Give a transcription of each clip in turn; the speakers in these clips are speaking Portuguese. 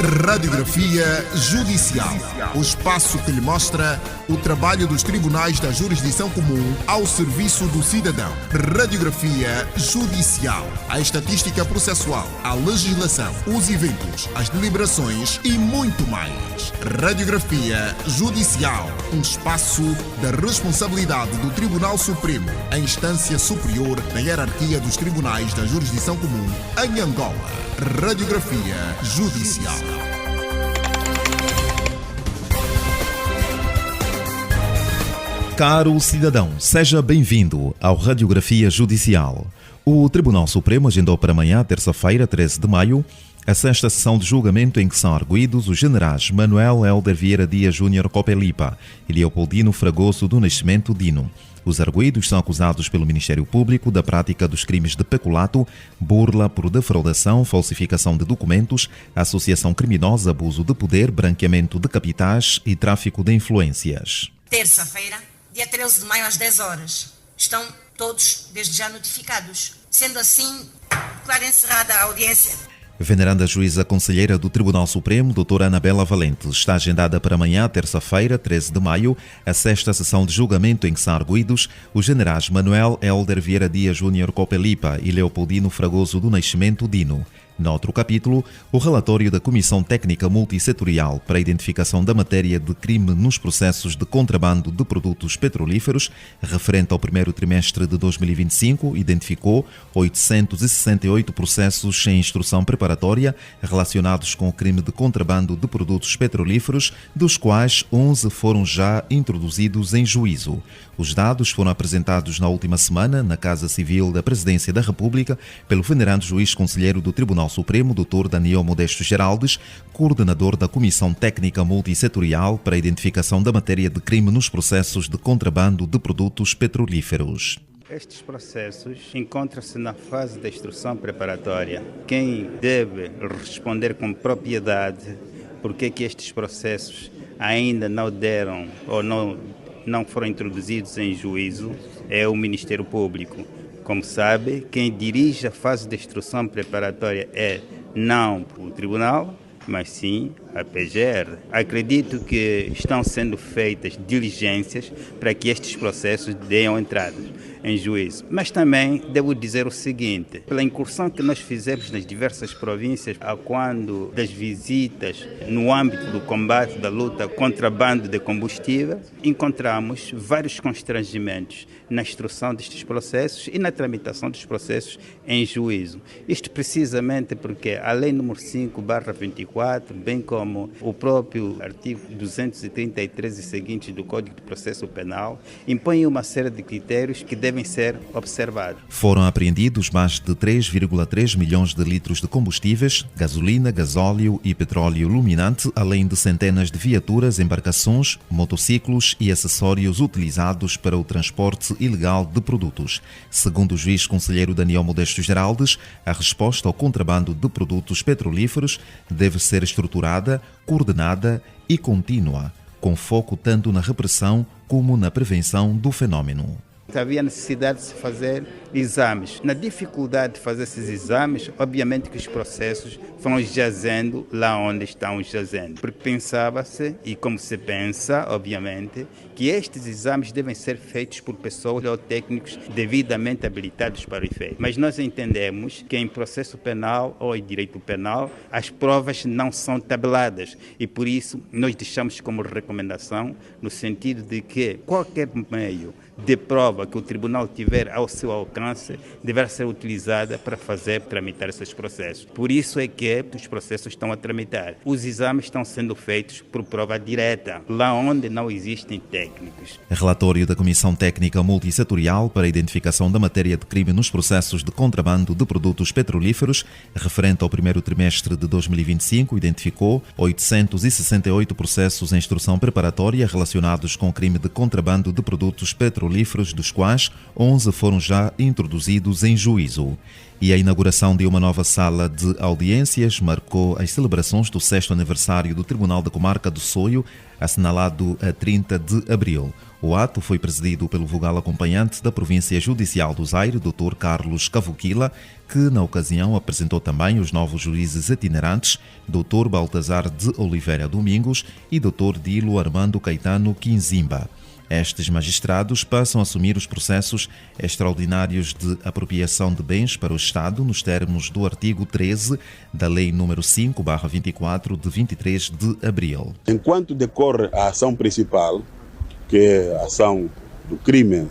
Radiografia Judicial. O espaço que lhe mostra o trabalho dos tribunais da jurisdição comum ao serviço do cidadão. Radiografia Judicial. A estatística processual, a legislação, os eventos, as deliberações e muito mais. Radiografia Judicial. Um espaço da responsabilidade do Tribunal Supremo, a instância superior na hierarquia dos tribunais da jurisdição comum em Angola. Radiografia Judicial. Caro cidadão, seja bem-vindo ao Radiografia Judicial. O Tribunal Supremo agendou para amanhã, terça-feira, 13 de maio, a sexta sessão de julgamento em que são arguidos os generais Manuel Hélder Vieira Dias Júnior Copelipa e Leopoldino Fragoso do Nascimento Dino. Os arguidos são acusados pelo Ministério Público da prática dos crimes de peculato, burla por defraudação, falsificação de documentos, associação criminosa, abuso de poder, branqueamento de capitais e tráfico de influências. Terça-feira, dia 13 de maio, às 10 horas. Estão todos desde já notificados. Sendo assim, declaro encerrada a audiência. Veneranda juíza conselheira do Tribunal Supremo, doutora Anabela Valente, está agendada para amanhã, terça-feira, 13 de maio, a sexta sessão de julgamento em que são arguidos os generais Manuel Hélder Vieira Dias Júnior Copelipa e Leopoldino Fragoso do Nascimento Dino. Noutro capítulo, o relatório da Comissão Técnica Multissetorial para a Identificação da Matéria de Crime nos Processos de Contrabando de Produtos Petrolíferos, referente ao primeiro trimestre de 2025, identificou 868 processos em instrução preparatória relacionados com o crime de contrabando de produtos petrolíferos, dos quais 11 foram já introduzidos em juízo. Os dados foram apresentados na última semana na Casa Civil da Presidência da República pelo venerando juiz conselheiro do Tribunal Supremo, Dr. Daniel Modesto Geraldes, coordenador da Comissão Técnica Multissetorial para a Identificação da Matéria de Crime nos Processos de Contrabando de Produtos Petrolíferos. Estes processos encontram-se na fase da instrução preparatória. Quem deve responder com propriedade porque que estes processos ainda não deram ou não foram introduzidos em juízo é o Ministério Público. Como sabe, quem dirige a fase de instrução preparatória é não o Tribunal, mas sim a PGR. Acredito que estão sendo feitas diligências para que estes processos deem entrada em juízo. Mas também devo dizer o seguinte, pela incursão que nós fizemos nas diversas províncias, a quando das visitas no âmbito do combate da luta contra o contrabando de combustível, encontramos vários constrangimentos na instrução destes processos e na tramitação dos processos em juízo. Isto precisamente porque a Lei nº 5/24, bem como o próprio artigo 233 e seguintes do Código de Processo Penal, impõem uma série de critérios que devem ser observados. Foram apreendidos mais de 3,3 milhões de litros de combustíveis, gasolina, gasóleo e petróleo luminante, além de centenas de viaturas, embarcações, motociclos e acessórios utilizados para o transporte ilegal de produtos. Segundo o juiz conselheiro Daniel Modesto Geraldes, a resposta ao contrabando de produtos petrolíferos deve ser estruturada, coordenada e contínua, com foco tanto na repressão como na prevenção do fenômeno. Havia necessidade de se fazer exames. Na dificuldade de fazer esses exames, obviamente que os processos vão jazendo lá onde estão jazendo. Porque pensava-se, e como se pensa, obviamente, que estes exames devem ser feitos por pessoas ou técnicos devidamente habilitados para o efeito. Mas nós entendemos que em processo penal ou em direito penal, as provas não são tabeladas e por isso nós deixamos como recomendação no sentido de que qualquer meio de prova que o tribunal tiver ao seu alcance deverá ser utilizada para tramitar esses processos. Por isso é que os processos estão a tramitar. Os exames estão sendo feitos por prova direta, lá onde não existem técnicos. Relatório da Comissão Técnica Multissetorial para a Identificação da Matéria de Crime nos Processos de Contrabando de Produtos Petrolíferos, referente ao primeiro trimestre de 2025, identificou 868 processos em instrução preparatória relacionados com o crime de contrabando de produtos petrolíferos, dos quais 11 foram já introduzidos em juízo. E a inauguração de uma nova sala de audiências marcou as celebrações do 6º aniversário do Tribunal da Comarca do Soio, assinalado a 30 de abril. O ato foi presidido pelo vogal acompanhante da Província Judicial do Zaire, Dr. Carlos Cavoquila, que na ocasião apresentou também os novos juízes itinerantes, Dr. Baltazar de Oliveira Domingos e Dr. Dilo Armando Caetano Quinzimba. Estes magistrados passam a assumir os processos extraordinários de apropriação de bens para o Estado nos termos do artigo 13 da Lei nº 5/24 de 23 de abril. Enquanto decorre a ação principal, que é a ação do crime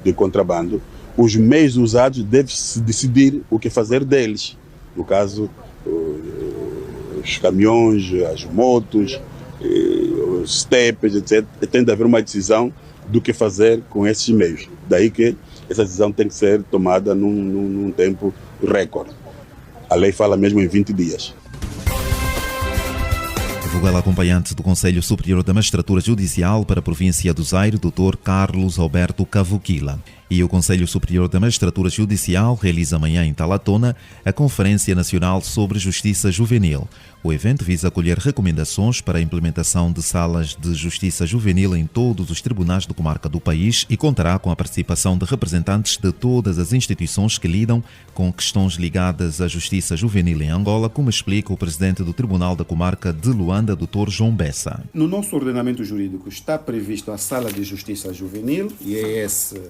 de contrabando, os meios usados devem-se decidir o que fazer deles. No caso, os caminhões, as motos, os stepes, etc. Tem de haver uma decisão do que fazer com esses meios. Daí que essa decisão tem que ser tomada num tempo recorde. A lei fala mesmo em 20 dias. O vogal acompanhante do Conselho Superior da Magistratura Judicial para a Província do Zaire, Dr. Carlos Alberto Cavoquila. E o Conselho Superior da Magistratura Judicial realiza amanhã em Talatona a Conferência Nacional sobre Justiça Juvenil. O evento visa acolher recomendações para a implementação de salas de justiça juvenil em todos os tribunais da comarca do país e contará com a participação de representantes de todas as instituições que lidam com questões ligadas à justiça juvenil em Angola, como explica o presidente do Tribunal da Comarca de Luanda, Dr. João Bessa. No nosso ordenamento jurídico está previsto a sala de justiça juvenil e é esse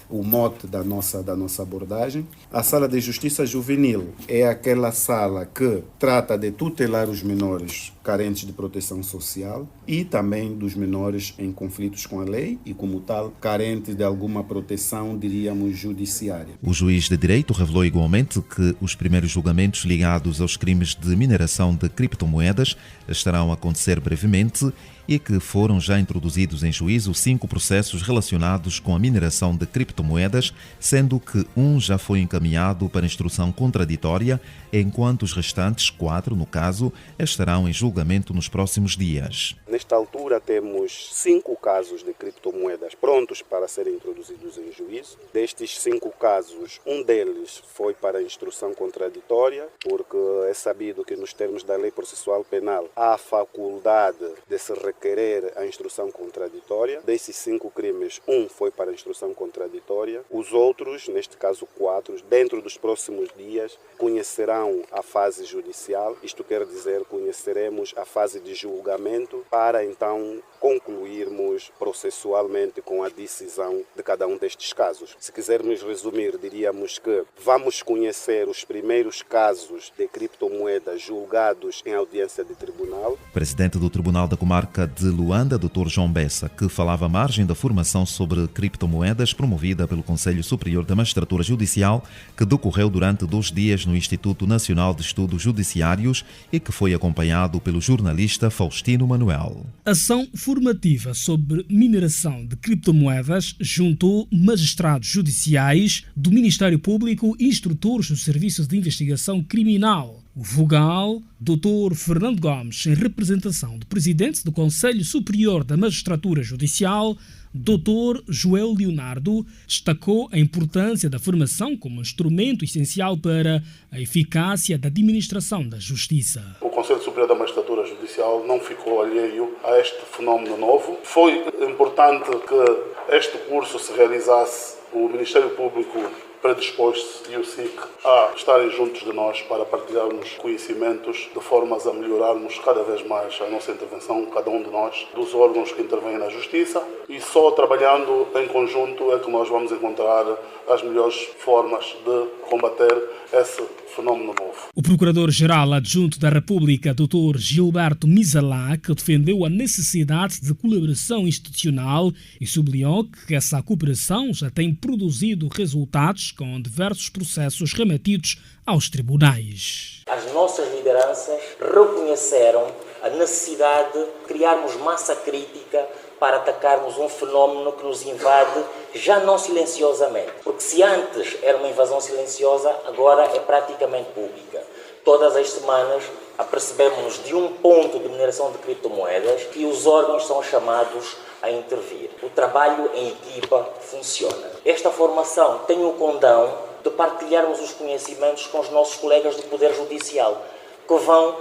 o mote da nossa abordagem. A sala de justiça juvenil é aquela sala que trata de tutelar os menores carentes de proteção social e também dos menores em conflitos com a lei e, como tal, carentes de alguma proteção, diríamos, judiciária. O juiz de direito revelou igualmente que os primeiros julgamentos ligados aos crimes de mineração de criptomoedas estarão a acontecer brevemente e que foram já introduzidos em juízo 5 processos relacionados com a mineração de criptomoedas, sendo que um já foi encaminhado para instrução contraditória, enquanto os restantes 4, no caso, estarão em julgamento nos próximos dias. Nesta altura temos 5 casos de criptomoedas prontos para serem introduzidos em juízo. Destes 5 casos, um deles foi para a instrução contraditória, porque é sabido que nos termos da Lei Processual Penal há a faculdade de se requerer a instrução contraditória. Desses 5 crimes, um foi para a instrução contraditória. Os outros, neste caso 4, dentro dos próximos dias, conhecerão a fase judicial. Isto quer dizer, conheceremos a fase de julgamento para então concluirmos processualmente com a decisão de cada um destes casos. Se quisermos resumir, diríamos que vamos conhecer os primeiros casos de criptomoedas julgados em audiência de tribunal. Presidente do Tribunal da Comarca de Luanda, Dr. João Bessa, que falava à margem da formação sobre criptomoedas promovida pelo Conselho Superior da Magistratura Judicial, que decorreu durante 2 dias no Instituto Nacional de Estudos Judiciários e que foi acompanhado pelo jornalista Faustino Manuel. Ação formativa sobre mineração de criptomoedas juntou magistrados judiciais do Ministério Público e instrutores dos Serviços de Investigação Criminal. O vogal, Dr. Fernando Gomes, em representação do presidente do Conselho Superior da Magistratura Judicial, Dr. Joel Leonardo, destacou a importância da formação como instrumento essencial para a eficácia da administração da justiça. O Conselho Superior da Magistratura Judicial não ficou alheio a este fenómeno novo. Foi importante que este curso se realizasse. O Ministério Público predispôs-se e o SIC a estarem juntos de nós para partilharmos conhecimentos de formas a melhorarmos cada vez mais a nossa intervenção, cada um de nós, dos órgãos que intervêm na Justiça, e só trabalhando em conjunto é que nós vamos encontrar as melhores formas de combater esse fenómeno novo. O Procurador-Geral Adjunto da República, Dr. Gilberto Misalá, que defendeu a necessidade de colaboração institucional e sublinhou que essa cooperação já tem produzido resultados com diversos processos remetidos aos tribunais. As nossas lideranças reconheceram a necessidade de criarmos massa crítica para atacarmos um fenómeno que nos invade já não silenciosamente. Porque se antes era uma invasão silenciosa, agora é praticamente pública. Todas as semanas apercebemos-nos de um ponto de mineração de criptomoedas e os órgãos são chamados a intervir. O trabalho em equipa funciona. Esta formação tem o condão de partilharmos os conhecimentos com os nossos colegas do Poder Judicial, que vão,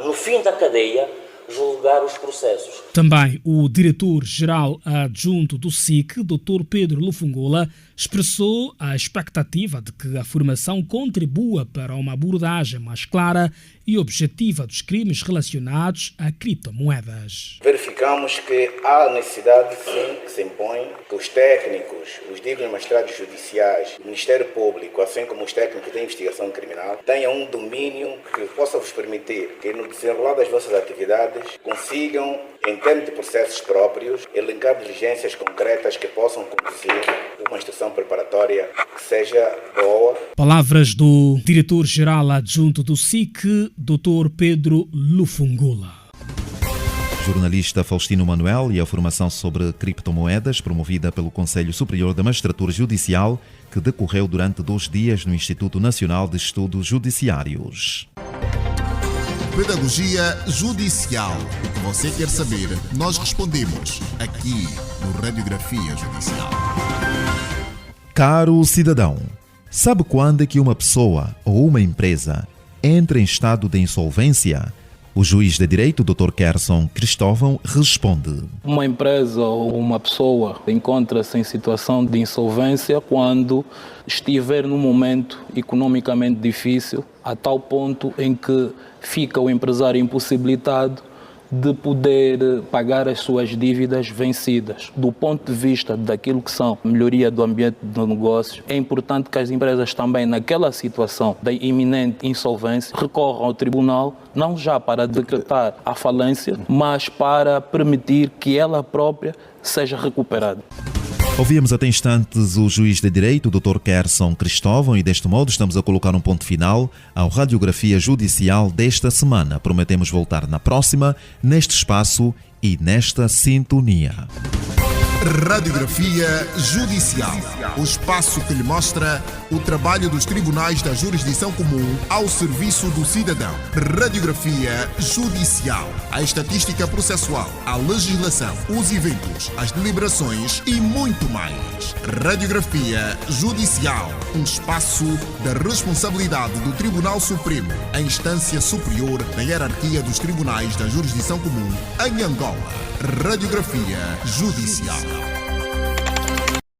no fim da cadeia, julgar os processos. Também o diretor-geral adjunto do SIC, Dr. Pedro Lufungola, expressou a expectativa de que a formação contribua para uma abordagem mais clara e objetiva dos crimes relacionados a criptomoedas. Verificamos que há necessidade, sim, que se impõe que os técnicos, os dignos magistrados judiciais, o Ministério Público, assim como os técnicos de investigação criminal, tenham um domínio que possa vos permitir que no desenrolar das vossas atividades consigam, em termos de processos próprios, elencar diligências concretas que possam conduzir uma instrução preparatória que seja boa. Palavras do diretor-geral adjunto do SIC, Dr. Pedro Lufungola. Jornalista Faustino Manuel e a formação sobre criptomoedas promovida pelo Conselho Superior da Magistratura Judicial, que decorreu durante 2 dias no Instituto Nacional de Estudos Judiciários. Pedagogia Judicial. O que você quer saber, nós respondemos aqui no Radiografia Judicial. Caro cidadão, sabe quando é que uma pessoa ou uma empresa entra em estado de insolvência? O juiz de direito, Dr. Kerson Cristóvão, responde. Uma empresa ou uma pessoa encontra-se em situação de insolvência quando estiver num momento economicamente difícil, a tal ponto em que fica o empresário impossibilitado de poder pagar as suas dívidas vencidas. Do ponto de vista daquilo que são melhoria do ambiente do negócio, é importante que as empresas também, naquela situação da iminente insolvência, recorram ao tribunal, não já para decretar a falência, mas para permitir que ela própria seja recuperada. Ouvimos até instantes o juiz de direito, Dr. Kerson Cristóvão, e deste modo estamos a colocar um ponto final à Radiografia Judicial desta semana. Prometemos voltar na próxima, neste espaço e nesta sintonia. Radiografia Judicial. O espaço que lhe mostra o trabalho dos tribunais da jurisdição comum ao serviço do cidadão. Radiografia Judicial. A estatística processual, a legislação, os eventos, as deliberações e muito mais. Radiografia Judicial. Um espaço da responsabilidade do Tribunal Supremo, a instância superior da hierarquia dos tribunais da jurisdição comum em Angola. Radiografia Judicial.